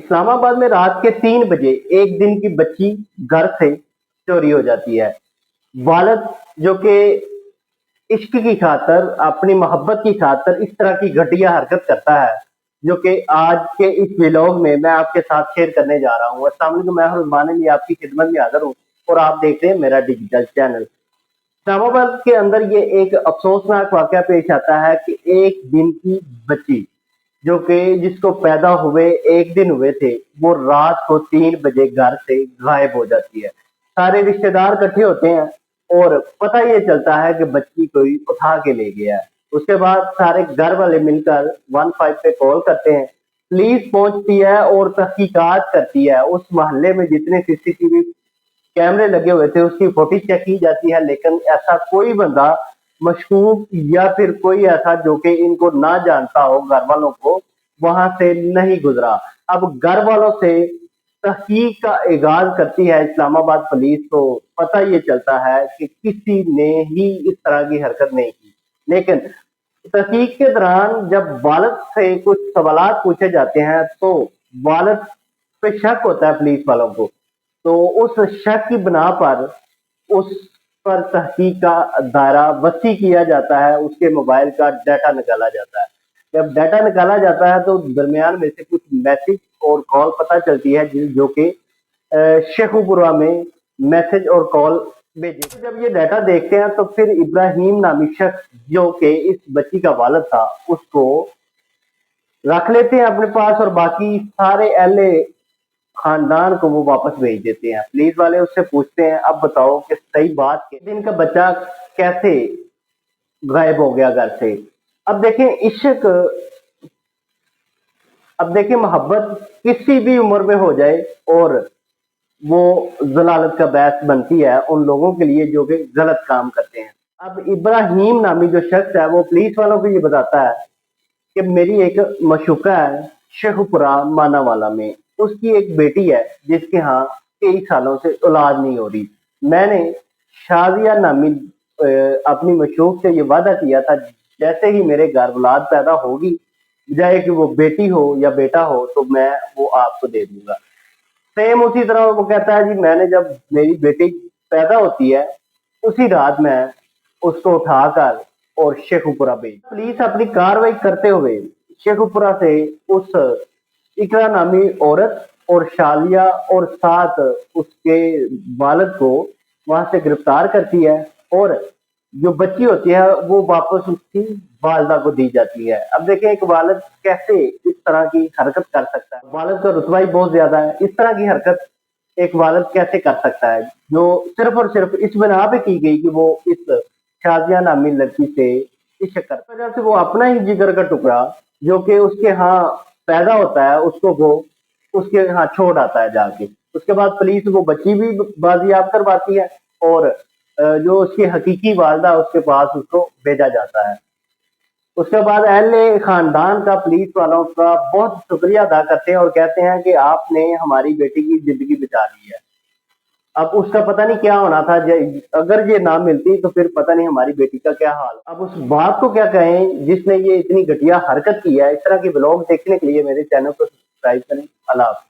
इस्लाम आबाद में रात के 3 बजे एक दिन की बच्ची घर से चोरी हो जाती है। वालिद जो कि इश्क की खातर, अपनी मोहब्बत की खातर इस तरह की घटिया हरकत करता है, जो कि आज के इस व्लॉग में मैं आपके साथ शेयर करने जा रहा हूँ। अस्सलाम वालेकुम, मैं रुजमान अली आपकी खिदमत में हाजिर हूँ और आप देख रहे हैं मेरा डिजिटल चैनल। इस्लामाबाद के अंदर ये एक अफसोसनाक वाकया पेश आता है कि एक दिन की बच्ची जो कि जिसको पैदा हुए एक दिन हुए थे, वो रात को 3 बजे घर से गायब हो जाती है। सारे रिश्तेदार इकट्ठे होते हैं और पता ये चलता है कि बच्ची कोई उठा के ले गया है। उसके बाद सारे घर वाले मिलकर 15 पे कॉल करते हैं। पुलिस पहुंचती है और तहकीकात करती है। उस मोहल्ले में जितने सीसीटीवी कैमरे लगे हुए थे उसकी फुटेज चेक की जाती है, लेकिन ऐसा कोई बंदा मशकूक या फिर कोई ऐसा जो कि इनको ना जानता हो घर वालों को, वहां से नहीं गुजरा। अब घर वालों से तहकीक का आगाज करती है इस्लामाबाद पुलिस, तो पता ये चलता है कि किसी ने ही इस तरह की हरकत नहीं की। लेकिन तहकीक के दौरान जब वालिद से कुछ सवालात पूछे जाते हैं तो वालिद पे शक होता है पुलिस वालों को। तो उस शक की बिना पर उस पर तहकीक का दायरा वसी किया जाता है, उसके मोबाइल का डाटा निकाला जाता है। जब डाटा निकाला जाता है तो दरमियान में से कुछ मैसेज और कॉल पता चलती है जो कि शेखुपुरा में मैसेज और कॉल भेजे। तो जब ये डाटा देखते हैं तो फिर इब्राहिम नामी शख्स जो कि इस बच्ची का वालिद था, उसको रख लेते हैं अपने पास और बाकी सारे अहले खानदान को वो वापस भेज देते हैं। पुलिस वाले उससे पूछते हैं, अब बताओ कि सही बात के दिन का बच्चा कैसे गायब हो गया घर से। अब देखें इश्क, अब देखें मोहब्बत किसी भी उम्र में हो जाए और वो जलालत का बायस बनती है उन लोगों के लिए जो कि गलत काम करते हैं। अब इब्राहिम नामी जो शख्स है वो पुलिस वालों को ये बताता है कि मेरी एक मशूका है शेखुपुरा मानावाला में, उसकी एक बेटी है जिसके यहाँ कई सालों से औलाद नहीं हो रही। मैंने शाजिया नामी अपनी मशूक से ये वादा किया था, जैसे ही मेरे घर औलाद पैदा होगी, चाहे कि वो बेटी हो या बेटा हो, तो मैं वो आपको दे दूंगा। सेम उसी तरह वो कहता है, जी मैंने जब मेरी बेटी पैदा होती है उसी रात मैं उसको उठाकर और शेखुपुरा भेज। पुलिस अपनी कार्रवाई करते हुए शेखुपुरा से उस इकरा नामी औरत और शालिया और साथ उसके वालिद को वहां से गिरफ्तार करती है और जो बच्ची होती है वो वापस उसकी वालदा को दी जाती है। अब देखें एक वालिद कैसे इस तरह की हरकत कर सकता है। वालिद का रुतबा ही बहुत ज्यादा है, इस तरह की हरकत एक वालिद कैसे कर सकता है जो सिर्फ और सिर्फ इस बिना पे की गई कि वो इस शाजिया नामी लड़की से इश्क करता है। वजह से वो अपना ही जिगर का टुकड़ा जो कि उसके यहाँ पैदा होता है उसको वो उसके यहाँ छोड़ आता है जाके। उसके बाद पुलिस वो बच्ची भी बाजियाब करवाती है और जो उसकी हकीकी वालदा उसके पास उसको भेजा जाता है। उसके बाद अहले खानदान का पुलिस वालों का बहुत शुक्रिया अदा करते हैं और कहते हैं कि आपने हमारी बेटी की जिंदगी बचा ली है। अब उसका पता नहीं क्या होना था, अगर ये ना मिलती तो फिर पता नहीं हमारी बेटी का क्या हाल। अब उस बाप को क्या कहें जिसने ये इतनी घटिया हरकत की है। इस तरह के ब्लॉग देखने के लिए मेरे चैनल को सब्सक्राइब करें। अल्लाह हाफ़िज़।